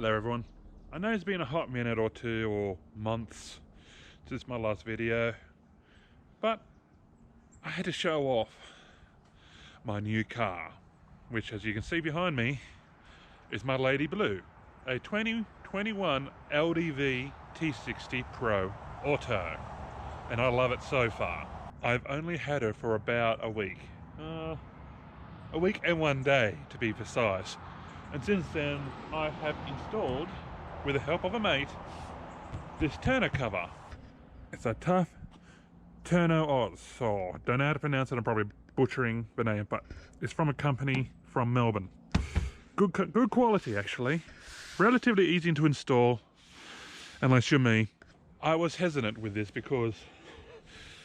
there everyone. I know it's been a hot minute or two or months since my last video, but I had to show off my new car, which as you can see behind me is my Lady Blue, a 2021 LDV T60 Pro Auto, and I love it so far. I've only had her for about a week and 1 day to be precise. And since then, I have installed, with the help of a mate, this tonneau cover. It's a tough Tonneau Oz, so I don't know how to pronounce it, I'm probably butchering the name, but it's from a company from Melbourne. Good quality actually, relatively easy to install, unless you're me. I was hesitant with this because,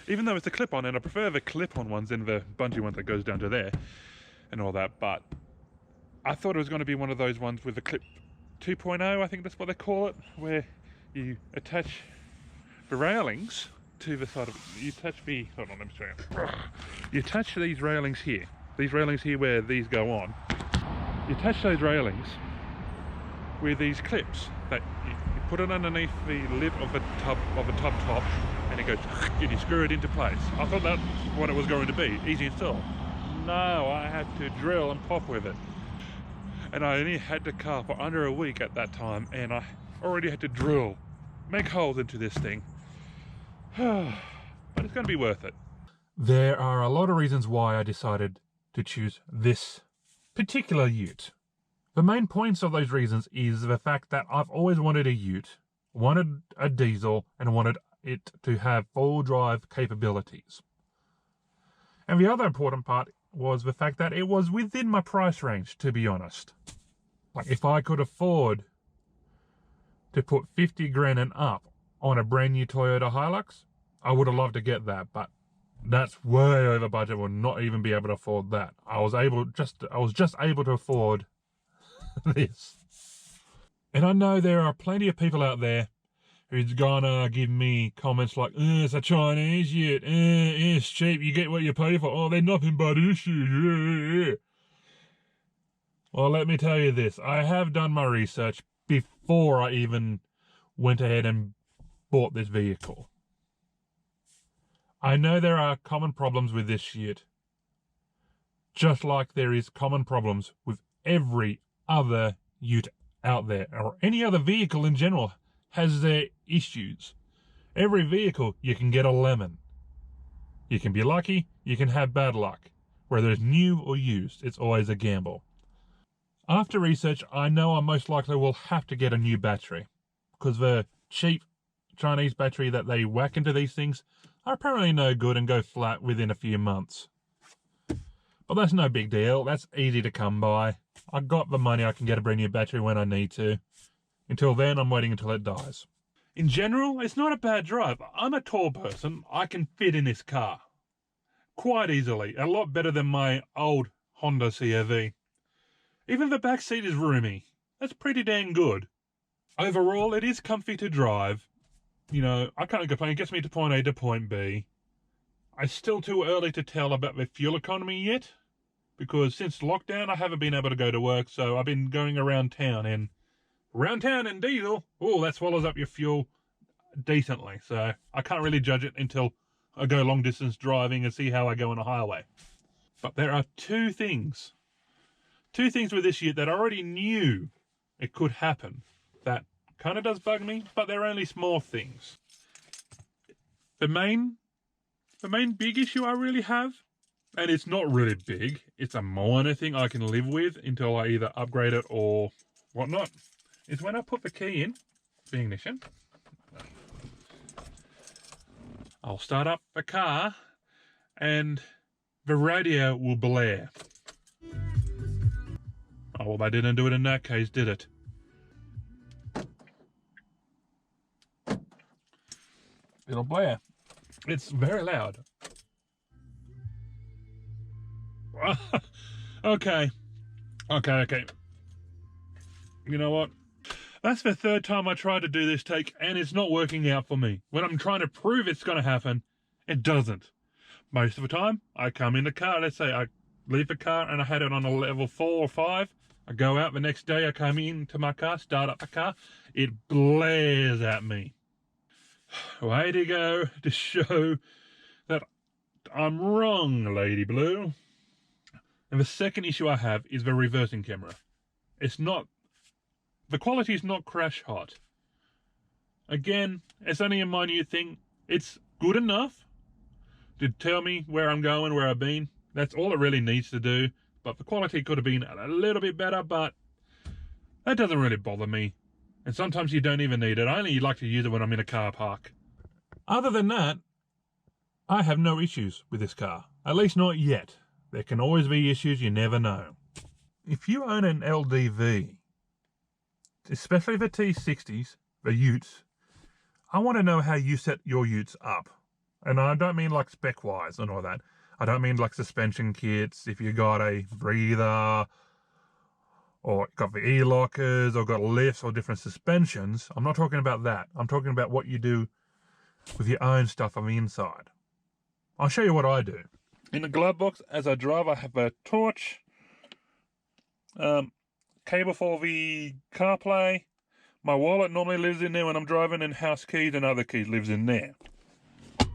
even though it's a clip-on, and I prefer the clip-on ones than the bungee one that goes down to there, and all that, but I thought it was going to be one of those ones with the clip 2.0, I think that's what they call it, where you attach the railings to the side of, you attach the, hold on, let me show you. You attach these railings here where these go on. You attach those railings with these clips that you put it underneath the lip of the tub top, and it goes, and you screw it into place. I thought that's what it was going to be, easy install. No, I had to drill and pop with it. And I only had the car for under a week at that time, and I already had to drill, make holes into this thing. But it's going to be worth it. There are a lot of reasons why I decided to choose this particular ute. The main points of those reasons is the fact that I've always wanted a ute, wanted a diesel, and wanted it to have full drive capabilities. And the other important part was the fact that it was within my price range, to be honest. Like, if I could afford to put 50 grand and up on a brand new Toyota Hilux, I would have loved to get that, but that's way over budget. Will not even be able to afford that. I was just able to afford this. And I know there are plenty of people out there who's gonna give me comments like, it's a Chinese ute, it's cheap, you get what you pay for, oh, they're nothing but issues, yeah. Well, let me tell you this, I have done my research before I even went ahead and bought this vehicle. I know there are common problems with this ute, just like there is common problems with every other ute out there, or any other vehicle in general has their issues. Every vehicle, you can get a lemon. You can be lucky, you can have bad luck. Whether it's new or used, it's always a gamble. After research, I know I most likely will have to get a new battery, because the cheap Chinese battery that they whack into these things are apparently no good and go flat within a few months. But that's no big deal, that's easy to come by. I got the money, I can get a brand new battery when I need to. Until then, I'm waiting until it dies. In general, it's not a bad drive. I'm a tall person. I can fit in this car quite easily. A lot better than my old Honda CR-V. Even the back seat is roomy. That's pretty dang good. Overall, it is comfy to drive. You know, I can't complain. It gets me to point A to point B. It's still too early to tell about the fuel economy yet, because since lockdown, I haven't been able to go to work, so I've been going around town in diesel, oh, that swallows up your fuel decently. So I can't really judge it until I go long distance driving and see how I go on a highway. But there are two things with this ute that I already knew it could happen that kind of does bug me, but they're only small things. The main big issue I really have, and it's not really big, it's a minor thing I can live with until I either upgrade it or whatnot, is when I put the key in the ignition, I'll start up the car and the radio will blare. Oh, well, they didn't do it in that case, did it? It'll blare. It's very loud. Okay. You know what? That's the third time I tried to do this take, and it's not working out for me. When I'm trying to prove it's going to happen, it doesn't. Most of the time, I come in the car, let's say I leave the car and I had it on a level 4 or 5, I go out the next day, I come into my car, start up the car, it blares at me. Way to go to show that I'm wrong, Lady Blue. And the second issue I have is the reversing camera. The quality is not crash hot. Again, it's only a minute thing. It's good enough to tell me where I'm going, where I've been. That's all it really needs to do. But the quality could have been a little bit better, but that doesn't really bother me. And sometimes you don't even need it. I only like to use it when I'm in a car park. Other than that, I have no issues with this car. At least not yet. There can always be issues, you never know. If you own an LDV, especially the T60s, the utes, I want to know how you set your utes up. And I don't mean like spec-wise and all that. I don't mean like suspension kits, if you got a breather, or got the e-lockers, or got lifts, or different suspensions. I'm not talking about that. I'm talking about what you do with your own stuff on the inside. I'll show you what I do. In the glove box, as I drive, I have a torch, cable for the CarPlay. My wallet normally lives in there when I'm driving, and house keys and other keys lives in there.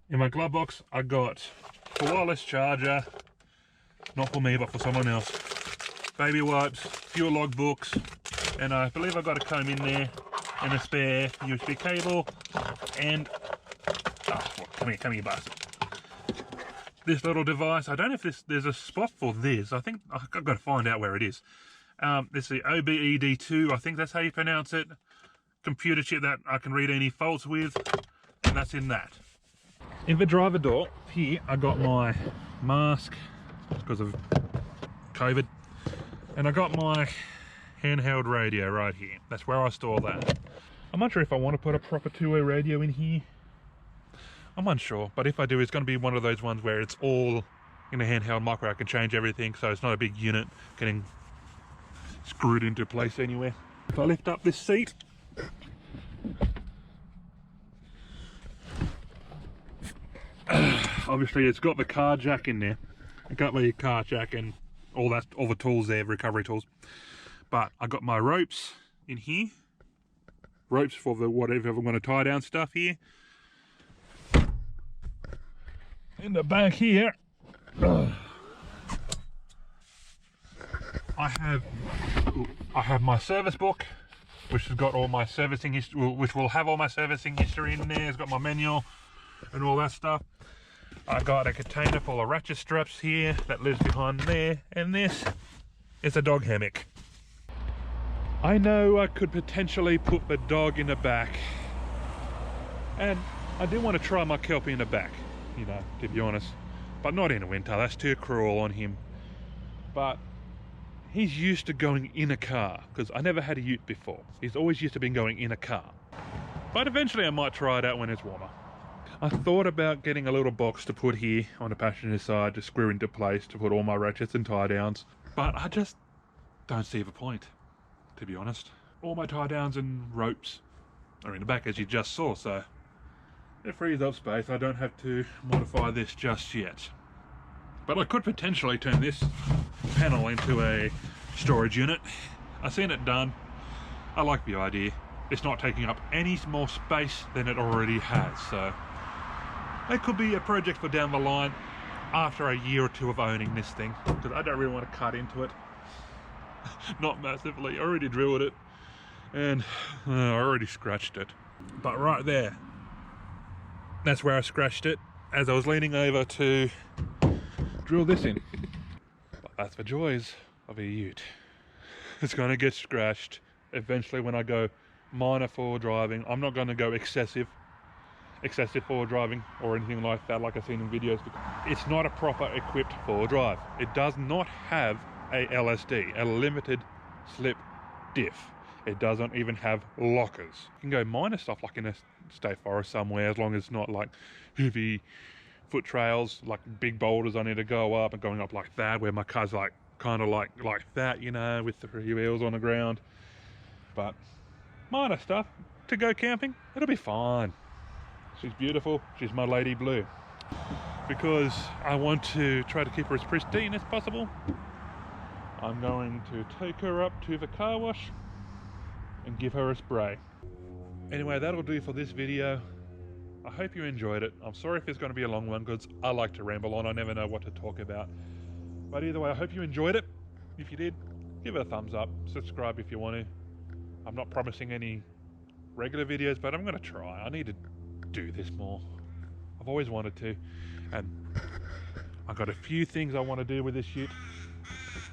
In my glove box, I got a wireless charger, not for me, but for someone else. Baby wipes, fuel log books, and I believe I've got a comb in there, and a spare USB cable, and come here, bastard. This little device, I don't know if there's a spot for this. I think I've got to find out where it is. This is the OBED2, I think that's how you pronounce it. Computer chip that I can read any faults with, and that's in that. In the driver door, here I got my mask because of COVID, and I got my handheld radio right here. That's where I store that. I'm not sure if I want to put a proper two-way radio in here. I'm unsure, but if I do, it's going to be one of those ones where it's all in a handheld mic where I can change everything, so it's not a big unit getting screwed into place anywhere. If I lift up this seat, obviously it's got the car jack in there. I got my car jack and all the tools there, recovery tools. But I got my ropes in here. Ropes for the whatever I'm going to tie down stuff here. In the back here, I have my service book, which has got all my servicing history, which will have all my servicing history in there. It's got my manual and all that stuff. I got a container full of ratchet straps here that lives behind there, and this is a dog hammock. I know I could potentially put the dog in the back, and I do want to try my Kelpie in the back, you know, to be honest, but not in the winter. That's too cruel on him. But he's used to going in a car, because I never had a ute before. He's always used to been going in a car. But eventually I might try it out when it's warmer. I thought about getting a little box to put here on the passenger side to screw into place to put all my ratchets and tie downs, but I just don't see the point, to be honest. All my tie downs and ropes are in the back, as you just saw, so it frees up space. I don't have to modify this just yet. But I could potentially turn this panel into a storage unit. I've seen it done. I like the idea. It's not taking up any more space than it already has, so it could be a project for down the line after a year or two of owning this thing, because I don't really want to cut into it. Not massively. I already drilled it, and I already scratched it. But right there, that's where I scratched it as I was leaning over to drill this in. But that's the joys of a ute. It's going to get scratched eventually when I go minor forward driving. I'm not going to go excessive forward driving or anything like that, like I've seen in videos. It's not a proper equipped forward drive. It does not have a LSD, a limited slip diff. It doesn't even have lockers. You can go minor stuff like in a state forest somewhere, as long as it's not like heavy foot trails, like big boulders I need to go up and going up like that, where my car's like kind of like that, you know, with the 3 wheels on the ground. But minor stuff to go camping, it'll be fine. She's beautiful. She's my Lady Blue. Because I want to try to keep her as pristine as possible. I'm going to take her up to the car wash and give her a spray. Anyway, that'll do for this video. I hope you enjoyed it. I'm sorry if it's going to be a long one because I like to ramble on. I never know what to talk about. But either way, I hope you enjoyed it. If you did, give it a thumbs up. Subscribe if you want to. I'm not promising any regular videos, but I'm going to try. I need to do this more. I've always wanted to. And I've got a few things I want to do with this shit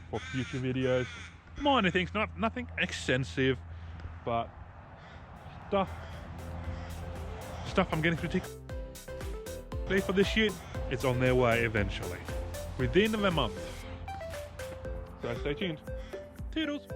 for future videos. Minor things, nothing extensive, but stuff I'm getting particularly for this shit. It's on their way eventually, within the month. So stay tuned. Toodles.